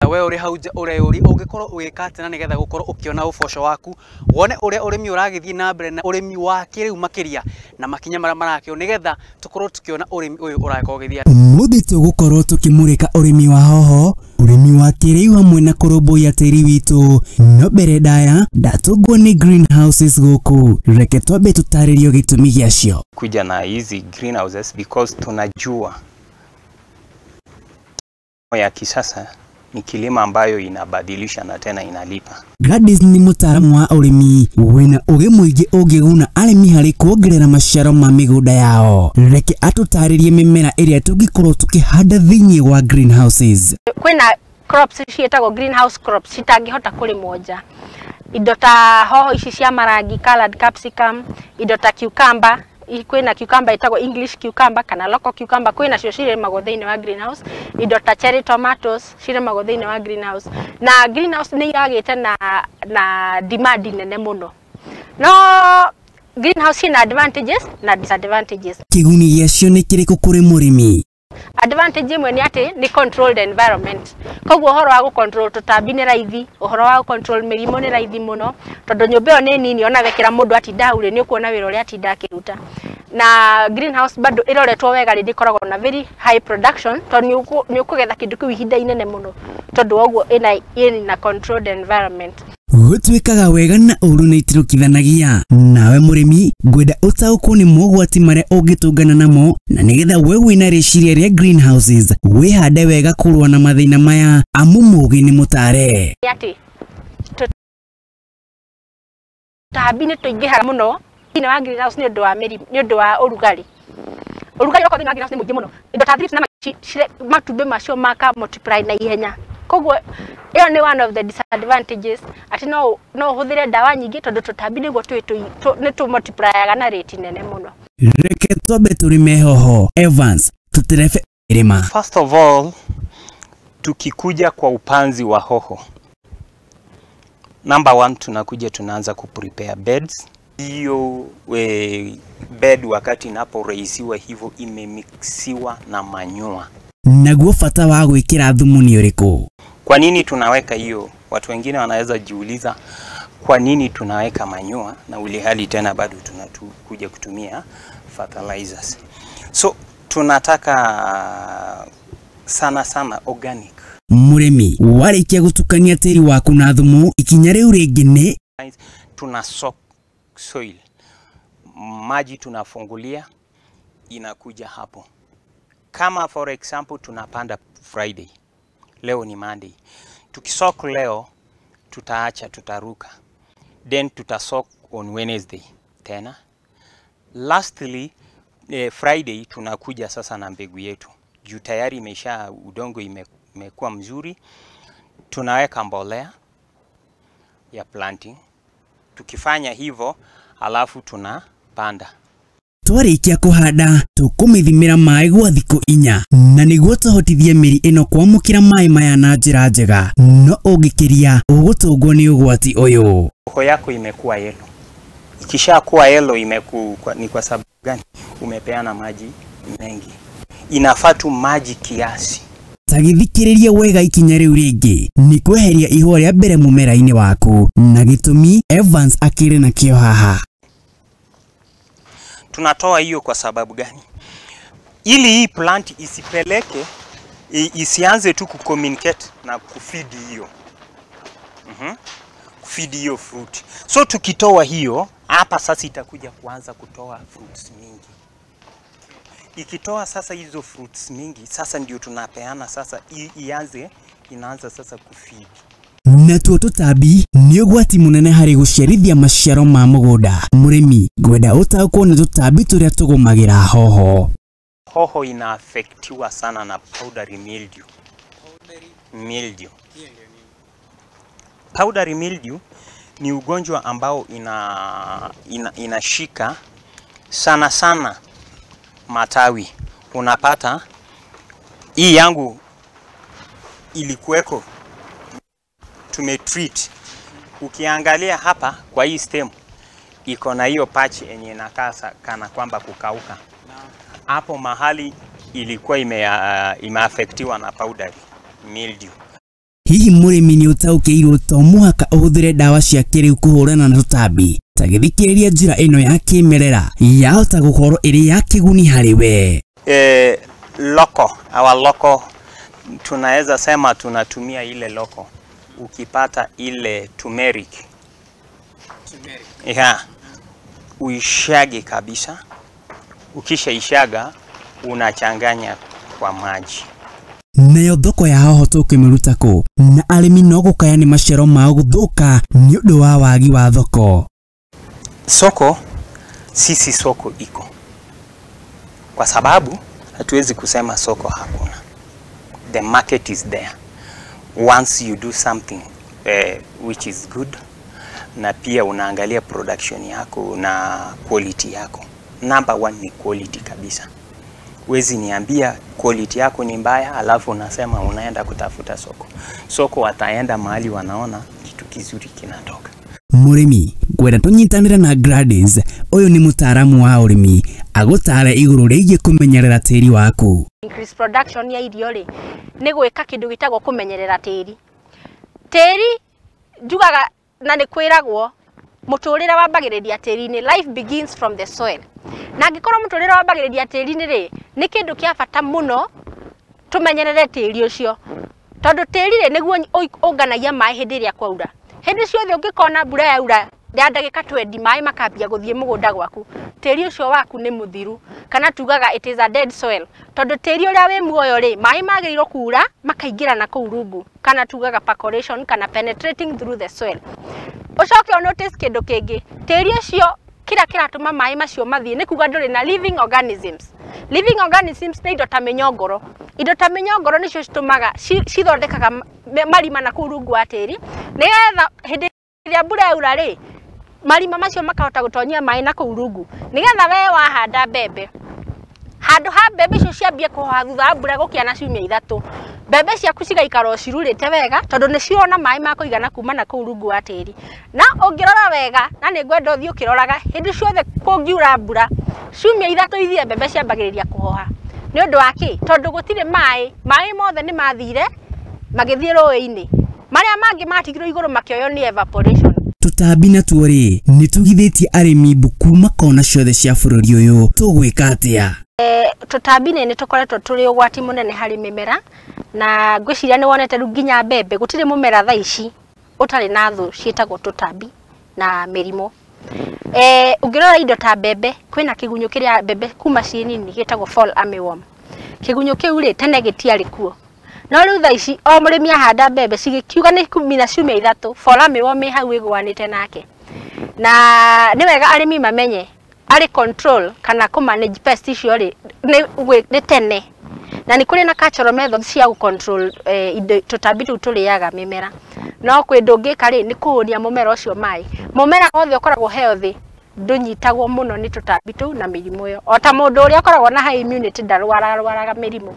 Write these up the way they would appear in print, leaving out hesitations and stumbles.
nigetha we uri hau uri ungikorwo ugikatena nigetha gukorwo ukiona uboco waku wone uri urimi uragithie na mbere na urimi wa kiriu makiria na makinya mara marakio nigetha tukorwo tukiona urimi uyu urakorwo githia muthi tugukorwo tukimurika urimi wa hoho urimi wa kiriu hamwe na kurumbuya tiri witu no mbere ndaya ndatungwo ni greenhouses guku reke twambe tutaririo gitumi giacio kuja na hizi greenhouses because tunajua ya kisasa ni kilimo ambayo inabadilisha na tena inalipa. Gladys ni mutaaramu wa urimi wina uge muingi ungiguna arimi hari kuongerera maciaro ma migunda yao reke atutaririe mimera iria tungikorwo tukihanda thiini wa greenhouses. Kwina crops cietagwo greenhouse crops citangihota kurimwo nja. Indo ta hoho ici cia marangi colored capsicum, indo ta cucumber, kwina cucumber itagwo English cucumber kana local cucumber, kwina cio ciremagwo thiini wa greenhouse, indo ta cherry tomatoes ciremagwo thiini wa greenhouse. Na greenhouse ni iragite na demand nene muno. No greenhouse ina advantages na disadvantages. Kiguni giacio ni kiriku kuri murimi? Advantage imwe ni ati ni controlled environment. Koguo uhoro wa control tutambi ni raithi, uhoro wa control mirimo ni raithi muno, tondu nyumba yo ni nini ona wekira mundu atinda ure ni ukuona wira uri atinda akiruta. Na greenhouse bado iroretwo wega ri dikoragwo na very high production, tondu ni ukugetha kindu kiu ihinda inene muno, tondu oguo ina controlled environment. Gutwikaga wega na uru ni itirukithanagia nawe murimi ngwenda utaukwo ni mogwati maria ungitungana namo na nigetha we wina riciria ria greenhouses wihande wega kurwa na mathina maya amu mugi ni mutare ati tabi ni tuingihara muno ina wa greenhouse ni undu wa mirimu ni undu wa urugari uko thina greenhouse ni muingi muno indo ta thrips na matumbe macio maka multiply na ihenya. Koguo iyo ni one of the disadvantages ati no huthire dawa nyingi tondu tutambi niguo ni tu multiply na rate nene muno. Reke twambe turime hoho Evans tuterefe irima. First of all, tukikuja kwa upanzi wa hoho, number 1 tunakuja tunaanza kuprepare beds. Hiyo bed wakati inaporaisiwa hivyo imemixiwa na manyua. Naguo fata wa gwikira thumu ni uriku? Kwa nini tunaweka hiyo? Watu wengine wanaweza jiuliza kwa nini tunaweka manyua na ulihali tena bado tunakuja kutumia fertilizers. So tunataka sana organic. Murimi warikia gutukania tiri waku na thumu ikinya riu ringi ni tuna soak soil. Maji tunafungulia inakuja hapo. Kama for example tunapanda Friday, leo ni Monday. Tukisok leo tutaacha tutaruka. Then tutasok on Wednesday tena. Lastly Friday tunakuja sasa na mbegu yetu. Juu tayari udongo imekuwa mzuri. Tunaweka mbolea ya planting. Tukifanya hivyo alafu tunapanda. Twarikia kuhanda tukumithimira mai gwa thikũ 4 na niguo tuhotithie miri ino kwamukira mai maya na njira njega no ungikiria ugutungwo ni ugwati uyu. Hoho yako imekuwa yellow. Ikishakuwa yellow ni kwa sababu gani? Umepeana maji mengi. Inafaa tu maji kiasi. Tagithikiriria wega ikinya riu ringi ni kweheria ihwa ria mbere mumera-ini waku na gitumi Evans akiri na kio haha. Tunatoa hiyo kwa sababu gani? Ili hii plant isipeleke isianze tu kucommunicate na kufeed hiyo. Kufeed hiyo fruit. So tukitoa hiyo hapa sasa itakuja kuanza kutoa fruits mingi. Ikitoa sasa hizo fruits mingi sasa ndio tunapeana sasa inaanza sasa kufeed. Na tuo tutambi ni ugwati munene hari gucerithia maciaro ma mugunda. Murimi ngwenda utaukwo ni tutambi turia tugumagira hoho. Hoho ina affectiwa sana na powdery mildew. Powdery mildew ni ugonjwa ambao inashika sana matawi. Unapata hii yangu ilikuweko tumetreat. Ukiangalia hapa kwa hii stem iko na hiyo patch yenye inakaa kana kwamba kukauka. Hapo mahali ilikuwa imeaffectiwa na powdery mildew. hihi mũrĩmi nĩ ũtaũkĩirwo to mũhaka ũhũthĩre dawa cia kĩrĩu kũhũrana na tũtambi ta gĩthikĩrĩria njĩra ĩno ya kĩmerera yahota gũkorwo ĩrĩ ya kĩguni harĩ we? Our local tunaweza sema tunatumia ile local. Ukipata ile turmeric. Uishage kabisa. Ukisha ishaga unachanganya kwa maji. Nayo thoko ya hoho tũkĩmĩruta kũ, na arĩmi no gũkaya nĩ maciaro mao gũthũka nĩ ũndũ wa wagi wa thoko? Soko, sisi soko iko. Kwa sababu hatuwezi kusema soko hakuna. The market is there. Once you do something which is good, na pia unaangalia production yako na quality yako. Number one ni quality kabisa. Wezi niambia quality yako ni mbaya alafu unasema unaenda kutafuta soko. Soko wataenda mahali wanaona kitu kizuri kinatoka. Mũrĩmi, ngwenda tũnyitanĩre na Gladys, ũyũ nĩ mũtaaramu wa ũrĩmi, agũtaare igũrũ rĩgiĩ kũmenyerera tĩri waku. Increase production ya irio rĩ, nĩ gwĩka kĩndũ gĩtagwo kũmenyerera tĩri. Tĩri njugaga na nĩ kwĩragwo mũtũrĩre wambagĩrĩria tĩri-inĩ, life begins from the soil. Na angĩkorwo mũtũrĩre wambagĩrĩria tĩri-inĩ rĩ, nĩ kĩndũ kĩa bata mũno tũmenyerere tĩri ũcio. Tondũ tĩri rĩ nĩguo ũnganagia maĩ hĩndĩ ĩrĩa kwaura. Hĩndĩ ciothe ũngĩkona mbura yaura ya ndagĩka 20 maĩ makambia gũthiĩ mũgũnda gwaku, tĩri ũcio waku nĩ mũthiru, kana tugaga it is a dead soil. Tondũ tĩri ũrĩa wĩ muoyo rĩ, maĩ magĩrĩirwo kuura makaingĩra na kũu rungu, kana tugaga percolation kana penetrating through the soil. Ũcoke notice kĩndũ kĩngĩ, tĩri ũcio kĩrĩa kĩratũma maĩ macio mathiĩ nĩ kuga ndũrĩ na living organisms. Living organisms nĩ indo ta mĩnyongoro. Indo ta mĩnyongoro nĩcio citũmaga cithondekaga marima na kũu rungu wa tĩri, nĩgetha hĩndĩ ĩrĩa mbura yaura rĩ, marima macio makahota gũtonyia maĩ na kũu rungu. Nĩgetha we wahanda mbembe, handũ ha mbembe icio ciambie kũhoha thutha wa mbura gũkĩa na ciumia 3, mbembe ciaku cigaikara cirurĩte wega tondũ nĩ cirona maĩ ma kũigana kuma na kũu rungu wa tĩri. Na ũngĩrora wega, na nĩ ngwenda ũthiĩ ũkĩroraga hĩndĩ ciothe kũngiura mbura, ciumia 3 ithire mbembe ciambagĩrĩria kũhoha. Nĩ ũndũ wa kĩ? Tondũ gũtirĩ maĩ mothe nĩ mathire magĩthiĩ rũĩ-inĩ. Marĩa mangĩ matigirwo igũrũ makĩoywo nĩ evaporation. Tũtambi natuo rĩ, nĩ tũgithĩtie arĩmi mbuku makona ciothe cia bũrũri ũyũ, tũgwĩka atĩa? Tũtambi nĩ tũkoretwo tũrĩ ũgwati mũnene harĩ mĩmera, na ngwĩciria nĩ wonete rĩu nginya mbembe gũtirĩ mũmera thaa ici ũtarĩ na thũ ciĩtagwo tũtambi na mĩrimũ. Ũngĩrora indo ta mbembe, kwĩna kĩgunyũ kĩrĩa mbembe kuma ciĩ nini gĩtagwo fall armyworm. Kĩgunyũ kĩu rĩ tene gĩtiarĩ kuo. No rĩu thaa ici o mũrĩmi ahanda mbembe cikiuga nĩ kumina ciumia 3, fall armyworm ĩ hau ĩgwanĩte nake. Na nĩ wega arĩmi mamenye arĩ control kana manage pest icio rĩ nĩ tene. Na nĩ kũrĩ na cultural methods cia control tũtambi tũu tũrĩaga mĩmera. No kwĩ ndũngĩka rĩ nĩ kũhũnia mũmera ũcio maĩ. Mũmera wothe ũkoragwo healthy ndũnyitagwo mũno nĩ tũtambi tũu na mĩrimũ ĩyo. O ta mũndũ ũrĩa ũkoragwo na high immunity ndarwaraga mĩrimũ.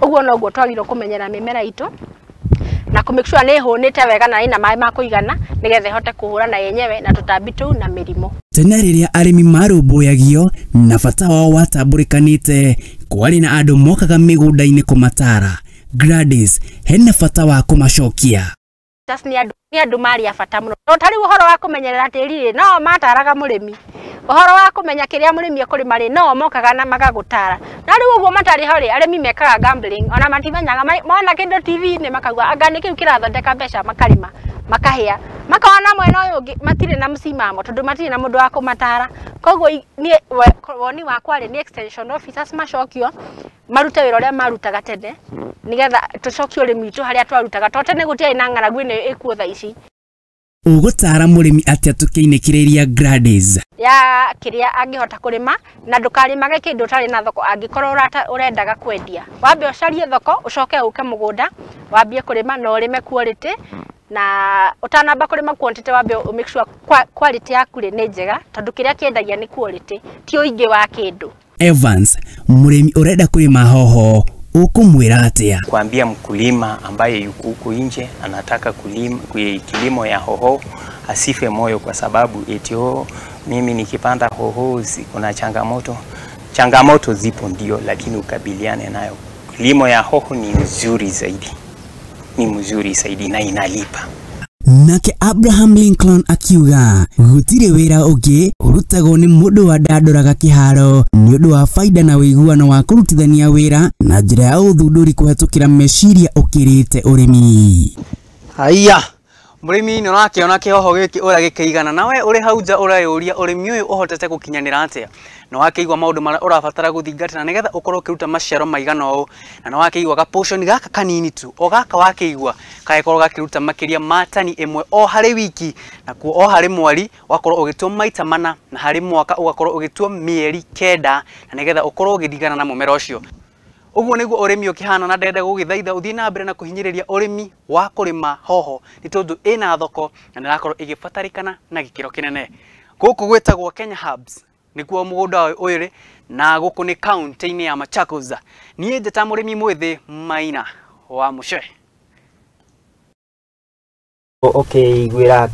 Ũguo noguo twagĩrĩirwo kũmenyera mĩmera itũ na make sure nĩ hũnĩte wega na ina maĩ ma kũigana nĩgetha ihote kũhũrana yenyewe na tũtambi tũu na mĩrimũ. Tene rĩrĩa arĩmi marũmbũyagio na bata wao watambũrĩkanĩte, kwarĩ na andũ mokaga mĩgũnda-inĩ kũmatara. Gladys hena bata wa kũmacokia. Nĩ andũ marĩ a bata mũno. Tarĩu ũhoro wa kũmenyerera tĩri rĩ, no mataraga mũrĩmi. Ũhoro wa kũmenya kĩrĩa mũrĩmi ekũrĩma rĩ, no mokaga na magagũtara. Na rĩu ũguo matarĩ ho rĩ, arĩmi mekaga gambling, ona matimenyaga mona kĩndũ TV-inĩ makauga anga nĩ kĩu kĩrathondeka mbeca makarĩma, makahĩa. Makona mwena ũyũ ũngĩ matirĩ na msimamo tondũ matirĩ na mũndũ wa kũmatara. Koguo woni wakwa rĩ, ni extension officers macokio marute wĩra ũrĩa marutaga tene nĩgetha tũcokio ũrĩmi witũ harĩa twarutaga. Tondũ tene gũtiarĩ na ng'aragu ĩno ĩkuo thaa ici. Ũgũtara mũrĩmi atĩa tũkĩinĩkĩrĩria Gladys? Ya kĩrĩa angĩhota kũrĩma na ndũkarĩmage kĩndũ ũtarĩ na thoko angĩkorwo ũrendaga kwendia. Wambe ũcarie thoko, ũcoke ũke mũgũnda, wambie kũrĩma na ũrĩme quality, na ũtanamba kũrĩma quantity wambe make sure quality yaku nĩ njega tondũ kĩrĩa kĩendagia nĩ quality, ti ũingĩ wa kĩndũ. Evans, mũrĩmi ũrenda kũrĩma hoho, ukumwira atia? Kuambia mkulima ambaye yuko huko nje anataka kilimo ya hoho asife moyo kwa sababu eti mimi nikipanda hoho kuna changamoto. Changamoto zipo ndio, lakini ukabiliane nayo. Kilimo ya hoho ni nzuri zaidi. ni mzuri zaidi na inalipa. Nake Abraham Lincoln akiuga gutire wira ungi urutagwo ni mundu wa ndandoraga kiharo ni undu wa faida na wiguano wa kurutithania wira na njira ya uthunduri kuhetukira meciria ukirite urimi. Haiya murimi ni urakiona kihoho giki ura gikigana nawe uri hauja urayuria urimi uyu uhotete gukinyanira atia no wakeigwa maundu mara urabatara guthingatira nigetha ukorwo kiruta maciaro maigana u na no wakeigwa ga portion gaka kanini tu o gaka wakeigwa kaekorwo gakiruta makiria matani imwe o hari wiki na ku o hari mweri wakorwo ugitua maita mana na hari mwaka ugakorwo ugitua mieri 9 na nigetha ukorwo ugithigana na mumera ucio. Uguo niguo urimi ukihana na ndenda gugithaitha uthii na mbere na kuhinyiriria urimi wa kurima hoho ni tondu ina thoko na nirakorwo igibatarikana na gikiro kinene. Guku gwetagwo Kenya Hubs nikuo mugunda uyu ri na guku ni county-ini ya Machakos. Nie njeta murimi mwithi Maina wa Mucwe. Okay, gwira